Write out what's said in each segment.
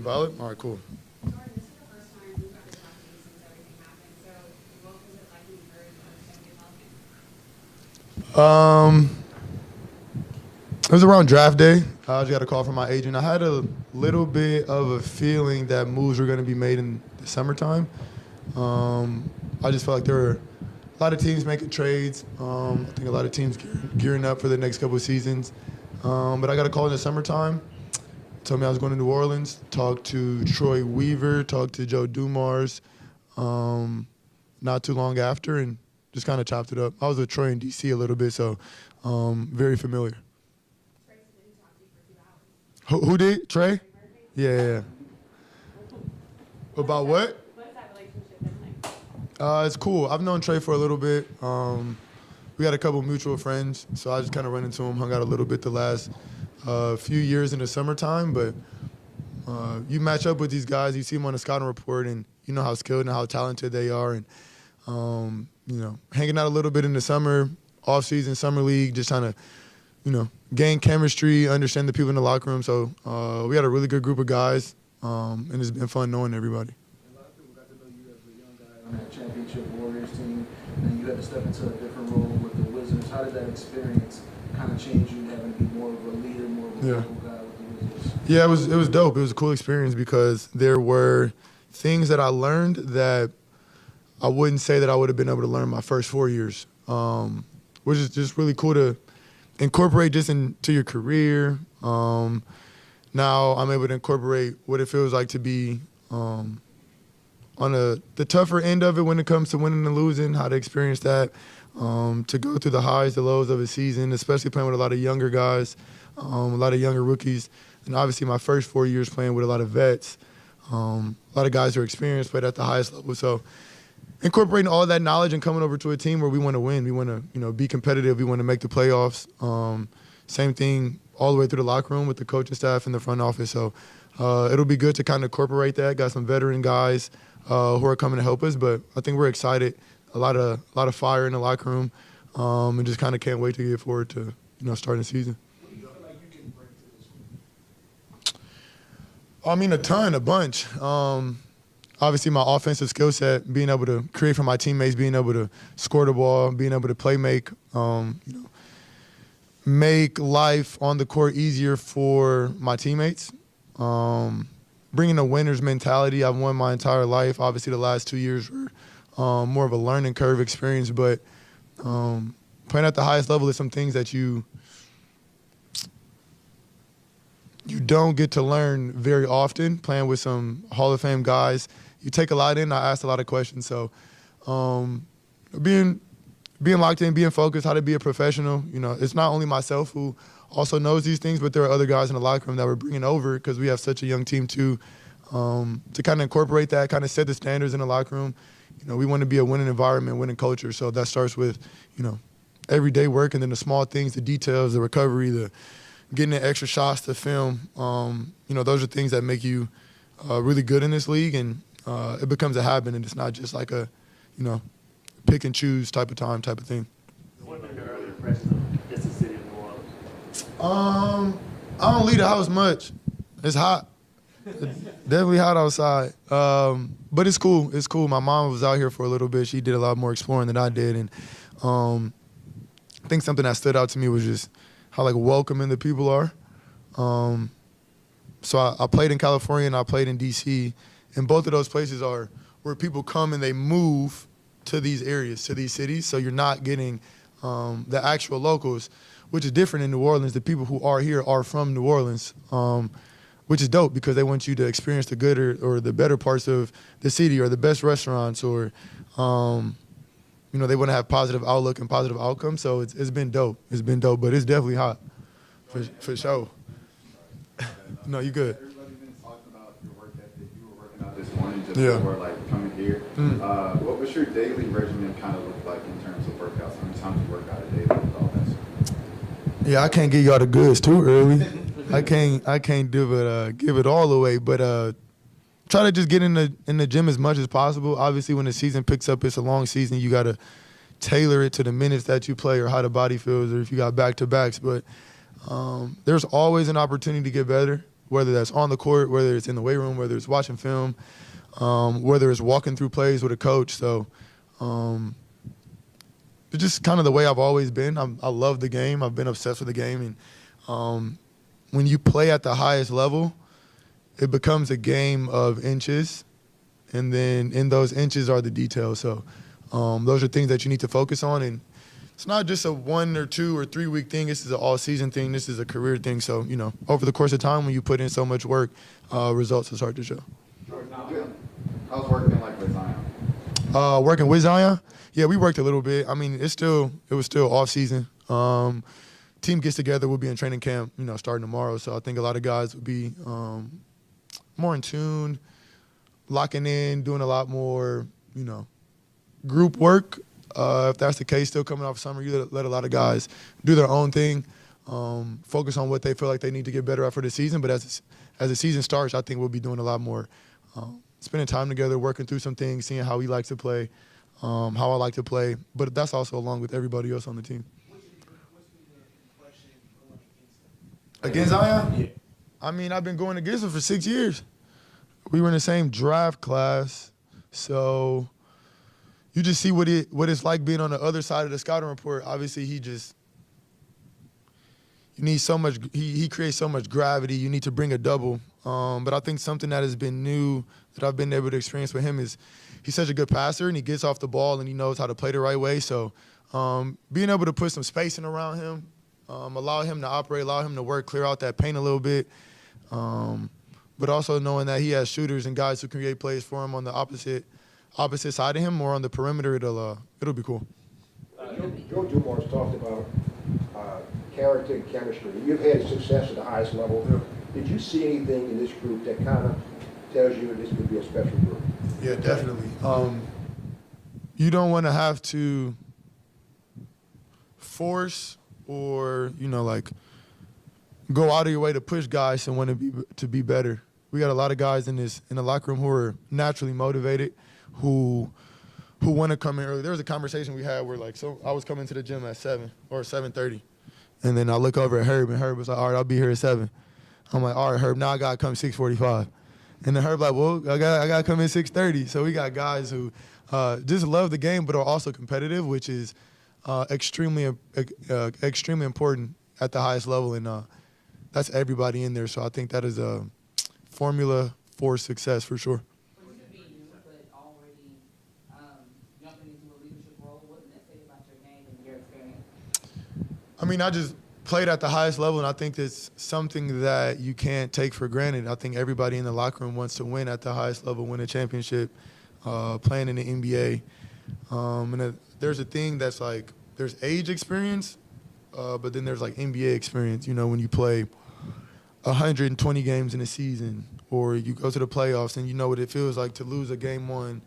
Valid? All right, cool. Jordan, this is the first time we've gotten to talk to you since everything happened. So what was it like when you heard you were going to be a Pelican? It was around draft day. I just got a call from my agent. I had a little bit of a feeling that moves were going to be made in the summertime. I just felt like there were a lot of teams making trades. I think a lot of teams gearing up for the next couple of seasons. But I got a call in the summertime. Told me I was going to New Orleans. Talked to Troy Weaver. Talked to Joe Dumars. Not too long after, and just kind of chopped it up. I was with Troy in D.C. a little bit, so very familiar. Who did? Trey? Yeah. About what? What's that relationship been like? It's cool. I've known Trey for a little bit. We got a couple mutual friends, so I just kind of run into him, hung out a little bit the last few years in the summertime. But you match up with these guys, you see them on the scouting report, and you know how skilled and how talented they are. And, hanging out a little bit in the summer, off-season, summer league, just trying to, gain chemistry, understand the people in the locker room. So we had a really good group of guys, and it's been fun knowing everybody. A lot of people got to know you as a young guy on that championship Warriors team, and you had to step into a different role with the Wizards. How did that experience kind of change you, having to be more of a leader, more of a vocal guy with the Wizards? Yeah, it was dope. It was a cool experience because there were things that I learned that I wouldn't say that I would have been able to learn my first 4 years, which is just really cool to incorporate just into your career. Now I'm able to incorporate what it feels like to be on the tougher end of it when it comes to winning and losing, how to experience that, to go through the highs, the lows of a season, especially playing with a lot of younger guys, a lot of younger rookies. And obviously my first 4 years playing with a lot of vets, a lot of guys who are experienced, played at the highest level. So incorporating all that knowledge and coming over to a team where we want to win, we want to be competitive, we want to make the playoffs. Same thing all the way through the locker room with the coaching staff and the front office. So it'll be good to kind of incorporate that. Got some veteran guys who are coming to help us, but I think we're excited. A lot of fire in the locker room, and just kind of can't wait to get forward to starting the season. What do you feel like you can bring to this group? I mean, a bunch. Obviously, my offensive skill set, being able to create for my teammates, being able to score the ball, being able to play make, make life on the court easier for my teammates. Bringing a winner's mentality. I've won my entire life. Obviously, the last 2 years were more of a learning curve experience, but playing at the highest level is some things that you don't get to learn very often. Playing with some Hall of Fame guys, you take a lot in. I asked a lot of questions, so being locked in, being focused, how to be a professional. It's not only myself who also knows these things, but there are other guys in the locker room that we're bringing over because we have such a young team too. To kind of incorporate that, kind of set the standards in the locker room. We want to be a winning environment, winning culture. So that starts with, everyday work, and then the small things, the details, the recovery, the getting the extra shots to film. Those are things that make you really good in this league, and it becomes a habit, and it's not just like a, pick and choose type of thing. What have been your early impressions of just the city of New Orleans? I don't leave the house much. It's hot. It's definitely hot outside. But it's cool. It's cool. My mom was out here for a little bit. She did a lot more exploring than I did, and I think something that stood out to me was just how welcoming the people are. So I played in California and I played in D.C., and both of those places are where people come and they move to these areas, to these cities. So you're not getting the actual locals, which is different in New Orleans. The people who are here are from New Orleans, which is dope because they want you to experience the good or the better parts of the city or the best restaurants or, they want to have positive outlook and positive outcomes. So it's been dope. It's been dope, but it's definitely hot for sure. No, you good. Everybody's been talking about your work ethic. You were working out this morning just Yeah. before coming here. What was your daily regimen kind of look like in terms of workouts? How many times you work out a day with all that stuff? Yeah, I can't give y'all the goods too early. I can't give it all away, but try to just get in the gym as much as possible. Obviously, when the season picks up, it's a long season. You got to tailor it to the minutes that you play or how the body feels or if you got back-to-backs. But there's always an opportunity to get better. whether that's on the court, whether it's in the weight room, whether it's watching film, whether it's walking through plays with a coach. So it's just kind of the way I've always been. I love the game. I've been obsessed with the game. And when you play at the highest level, it becomes a game of inches. And then in those inches are the details. So those are things that you need to focus on. And it's not just a 1 or 2 or 3 week thing. This is an all-season thing. This is a career thing. So, over the course of time, when you put in so much work, results will start to show. How's work been like with Zion? Working with Zion? Yeah, we worked a little bit. I mean, it was still off-season. Team gets together. We'll be in training camp, starting tomorrow. So I think a lot of guys will be more in tune, locking in, doing a lot more, group work. If that's the case, still coming off summer, you let a lot of guys do their own thing, focus on what they feel like they need to get better at for the season. But as the season starts, I think we'll be doing a lot more spending time together, working through some things, seeing how he likes to play, how I like to play. But that's also along with everybody else on the team. What's the impression going Against Zion? Yeah. I mean, I've been going against him for 6 years. We were in the same draft class, so you just see what it's like being on the other side of the scouting report. Obviously, you need so much. He creates so much gravity. You need to bring a double. But I think something that has been new that I've been able to experience with him is he's such a good passer and he gets off the ball and he knows how to play the right way. So being able to put some spacing around him, allow him to operate, allow him to work, clear out that paint a little bit. But also knowing that he has shooters and guys who create plays for him on the opposite side of him or on the perimeter, it'll be cool. Joe Dumars talked about character and chemistry. You've had success at the highest level. Yeah. Did you see anything in this group that kind of tells you this could be a special group? Yeah, definitely. You don't want to have to force or go out of your way to push guys and want to be better. We got a lot of guys in the locker room who are naturally motivated, who want to come in early. There was a conversation we had where I was coming to the gym at 7 or 7:30, and then I look over at Herb, and Herb was like, "All right, I'll be here at 7." I'm like, "All right, Herb, now I gotta come 6:45," and then Herb like, "Well, I gotta come in 6:30." So we got guys who just love the game, but are also competitive, which is extremely important at the highest level, and that's everybody in there. So I think that is a formula for success for sure. For you to be new, but already jumping into a leadership role, what does that say about your game and your experience? I mean, I just played at the highest level, and I think that's something that you can't take for granted. I think everybody in the locker room wants to win at the highest level, win a championship, playing in the NBA. There's a thing that's there's age experience, but then there's NBA experience. When you play 120 games in a season, or you go to the playoffs and you know what it feels like to lose a game 1,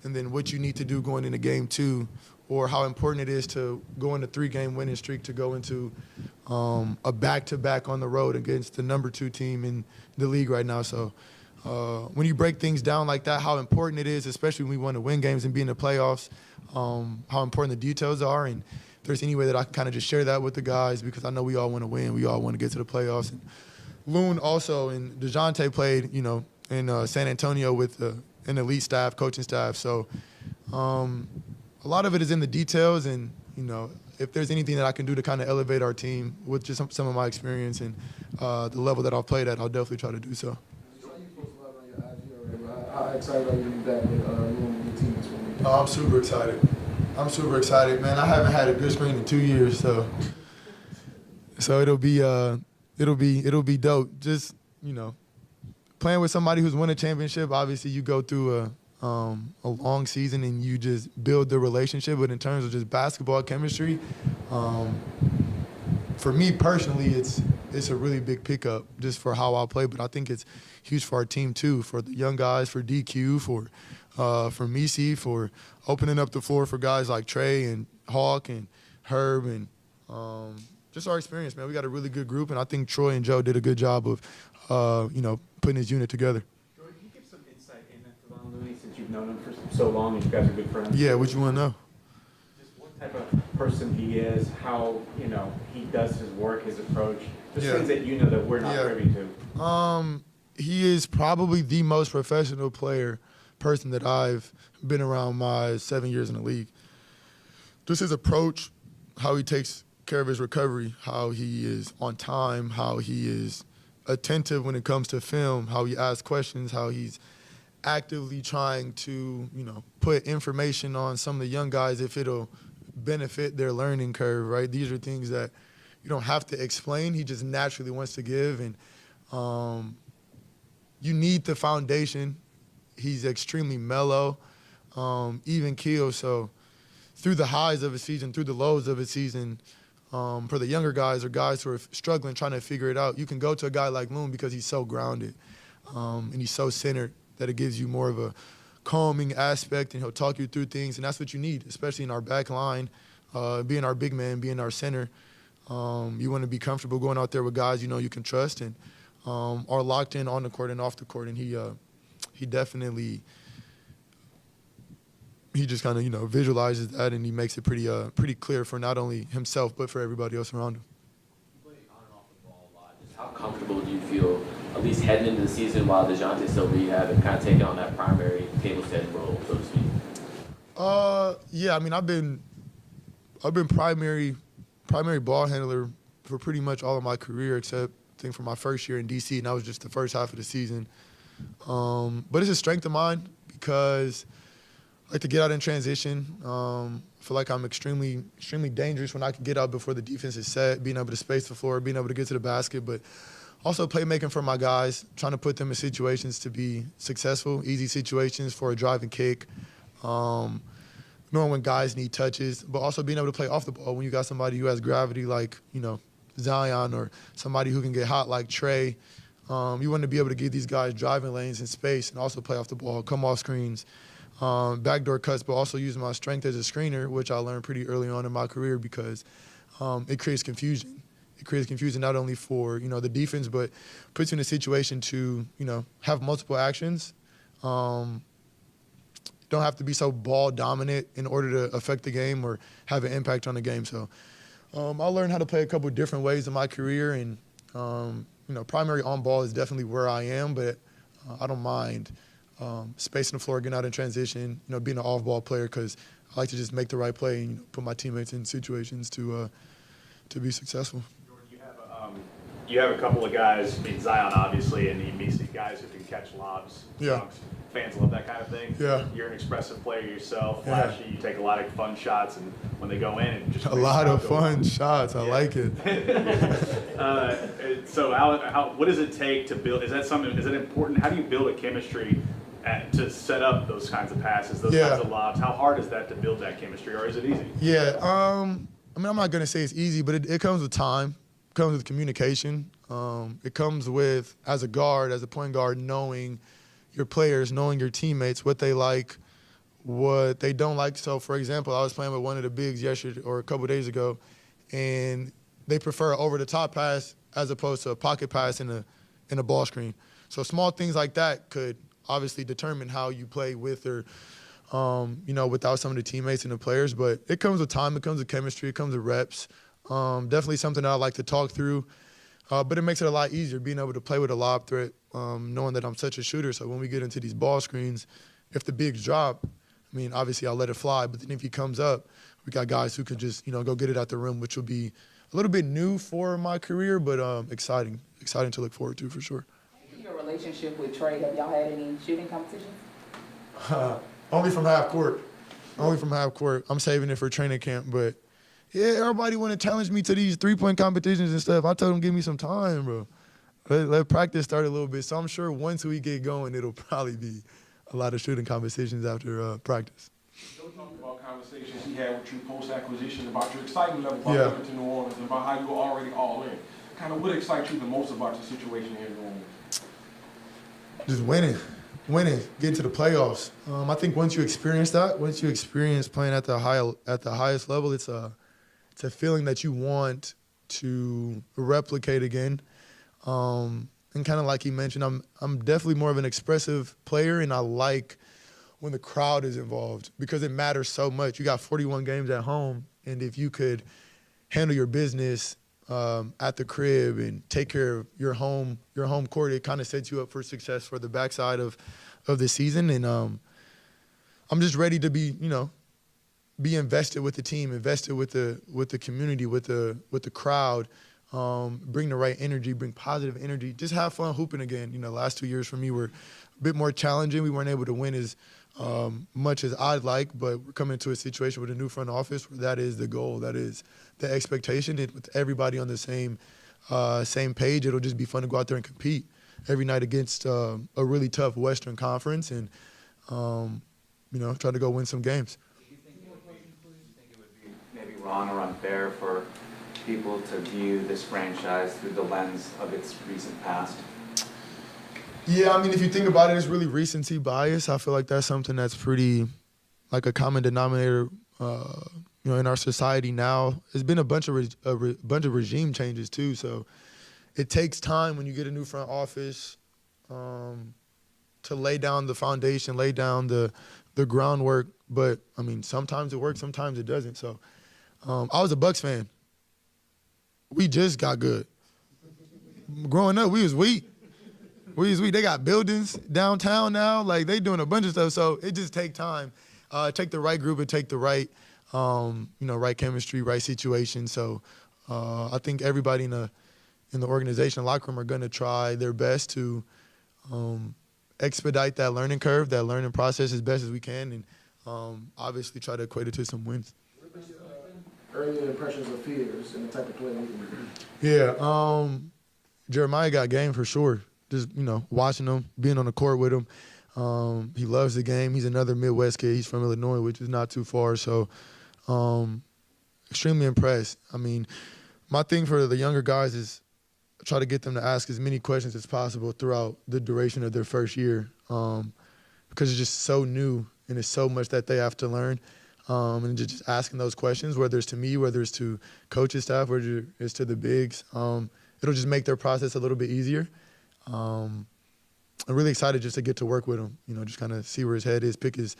and then what you need to do going into game 2, or how important it is to go into 3-game winning streak, to go into a back-to-back on the road against the number 2 team in the league right now. So when you break things down like that, how important it is, especially when we want to win games and be in the playoffs, how important the details are. And if there's any way that I can kind of just share that with the guys, because I know we all want to win. We all want to get to the playoffs. And Loon also, and DeJounte played, in San Antonio with an elite staff, coaching staff. So a lot of it is in the details, and if there's anything that I can do to kind of elevate our team with just some of my experience and the level that I've played at, I'll definitely try to do so. How excited are you to be back with the team this week? Oh, I'm super excited, man. I haven't had a good screen in 2 years, so it'll be dope. Just playing with somebody who's won a championship. Obviously, you go through a long season and you just build the relationship. But in terms of just basketball chemistry, for me personally, it's a really big pickup just for how I play. But I think it's huge for our team too, for the young guys, for DQ, for Misi, for opening up the floor for guys like Trey and Hawk and Herb and just our experience, man. We got a really good group, and I think Troy and Joe did a good job of putting his unit together. Jordan, can you give some insight into Devon Looney since you've known him for so long and you guys are good friends? Yeah, what you want to know? Just what type of person he is, how, you know, he does his work, his approach, just Yeah. things that you know that we're not privy to? He is probably the most professional person that I've been around my 7 years in the league. Just his approach, how he takes care of his recovery, how he is on time, how he is attentive when it comes to film, how he asks questions, how he's actively trying to, you know, put information on some of the young guys if it'll benefit their learning curve, right? These are things that you don't have to explain. He just naturally wants to give, and you need the foundation. He's extremely mellow, even keel. So through the highs of a season, through the lows of a season, for the younger guys or guys who are struggling, trying to figure it out, you can go to a guy like Loon because he's so grounded and he's so centered that it gives you more of a calming aspect, and he'll talk you through things, and that's what you need, especially in our back line, being our big man, being our center. You want to be comfortable going out there with guys you know you can trust and are locked in on the court and off the court, and he definitely just kind of, you know, visualizes that, and he makes it pretty clear for not only himself but for everybody else around him. You play on and off the ball a lot. Just how comfortable do you feel, at least heading into the season while DeJounte's still rehab and kind of taking on that primary table setting role, so to speak? Yeah, I mean, I've been primary ball handler for pretty much all of my career, except I think for my first year in DC, and that was just the first half of the season. But it's a strength of mine because I like to get out in transition. I feel like I'm extremely dangerous when I can get out before the defense is set, being able to space the floor, being able to get to the basket, but also playmaking for my guys, trying to put them in situations to be successful, easy situations for a drive and kick, knowing when guys need touches, but also being able to play off the ball when you got somebody who has gravity like, you know, Zion, or somebody who can get hot like Trey. You want to be able to give these guys driving lanes in space and also play off the ball, come off screens, backdoor cuts, but also using my strength as a screener, which I learned pretty early on in my career because it creates confusion. It creates confusion not only for, you know, the defense, but puts you in a situation to, you know, have multiple actions. Don't have to be so ball dominant in order to affect the game or have an impact on the game. So I learned how to play a couple of different ways in my career, and you know, primary on ball is definitely where I am, but I don't mind spacing the floor, getting out in transition, you know, being an off-ball player, because I like to just make the right play and, you know, put my teammates in situations to be successful. You have a couple of guys, I mean, Zion obviously, and you see guys who can catch lobs. Yeah. Dunks. Fans love that kind of thing. Yeah. You're an expressive player yourself, flashy. You take a lot of fun shots, and when they go in, it just a lot of fun shots. I like it. So, what does it take to build? Is it important? How do you build a chemistry to set up those kinds of passes, those kinds of lobs? How hard is that to build that chemistry, or is it easy? Yeah. I mean, I'm not gonna say it's easy, but it comes with time. It comes with communication. It comes with, as a guard, as a point guard, knowing your players, knowing your teammates, what they like, what they don't like. So, for example, I was playing with one of the bigs yesterday or a couple days ago, and they prefer an over-the-top pass as opposed to a pocket pass in a ball screen. So small things like that could obviously determine how you play with or, you know, without some of the teammates and the players. But it comes with time. It comes with chemistry. It comes with reps. Definitely something that I like to talk through. But it makes it a lot easier being able to play with a lob threat, knowing that I'm such a shooter. So when we get into these ball screens, if the bigs drop, I mean, obviously I'll let it fly. But then if he comes up, we got guys who can just, you know, go get it out the rim, which will be a little bit new for my career, but exciting to look forward to for sure. Your relationship with Trey, have y'all had any shooting competitions? Only from half court. I'm saving it for training camp, but yeah, everybody want to challenge me to these three-point competitions and stuff. I told them, give me some time, bro. Let practice start a little bit. So I'm sure once we get going, it'll probably be a lot of shooting competitions after practice. Joe talked about conversations he had with you post-acquisition about your excitement level about coming to New Orleans and about how you were already all in. Kind of what excites you the most about your situation here in New Orleans? Just winning, getting to the playoffs. I think once you experience that, once you experience playing at the highest level, it's a feeling that you want to replicate again. And kind of like you mentioned, I'm definitely more of an expressive player, and I like when the crowd is involved because it matters so much. You got 41 games at home, And if you could handle your business at the crib and take care of your home court, it kind of sets you up for success for the backside of the season. And I'm just ready to be invested with the team, invested with the community, with the crowd, bring the right energy, bring positive energy, just have fun hooping again. Last 2 years for me were a bit more challenging. We weren't able to win as much as I'd like, but we're coming into a situation with a new front office where that is the goal, that is the expectation. And with everybody on the same page, it'll just be fun to go out there and compete every night against a really tough Western Conference and try to go win some games. Do you think it would be maybe wrong or unfair for people to view this franchise through the lens of its recent past? Yeah, I mean, if you think about it, it's really recency bias. I feel like that's something that's pretty, like a common denominator, in our society now. There's been a bunch of regime changes too, so it takes time when you get a new front office to lay down the foundation, lay down the groundwork. But I mean, sometimes it works, sometimes it doesn't. So I was a Bucks fan. We just got good. Growing up, we was weak. They got buildings downtown now. Like, they doing a bunch of stuff. So it just take time. Take the right group and take the right, right chemistry, right situation. So I think everybody in the organization, locker room, are going to try their best to expedite that learning curve, that learning process as best as we can, and obviously try to equate it to some wins. Early impressions of fears and the type of play we can do. Yeah, Jeremiah got game for sure. Just, watching him, being on the court with him. He loves the game. He's another Midwest kid. He's from Illinois, which is not too far. So extremely impressed. I mean, my thing for the younger guys is try to get them to ask as many questions as possible throughout the duration of their first year because it's just so new and it's so much that they have to learn. And just asking those questions, whether it's to me, whether it's to coaches, staff, whether it's to the bigs, it'll just make their process a little bit easier. I'm really excited just to get to work with him, just kind of see where his head is, pick his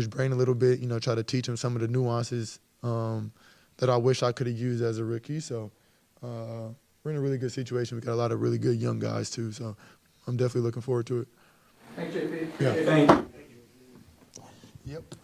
brain a little bit, try to teach him some of the nuances that I wish I could have used as a rookie. So we're in a really good situation. We got a lot of really good young guys too, so I'm definitely looking forward to it. Thanks, JP. Yeah. Thank you. Yep.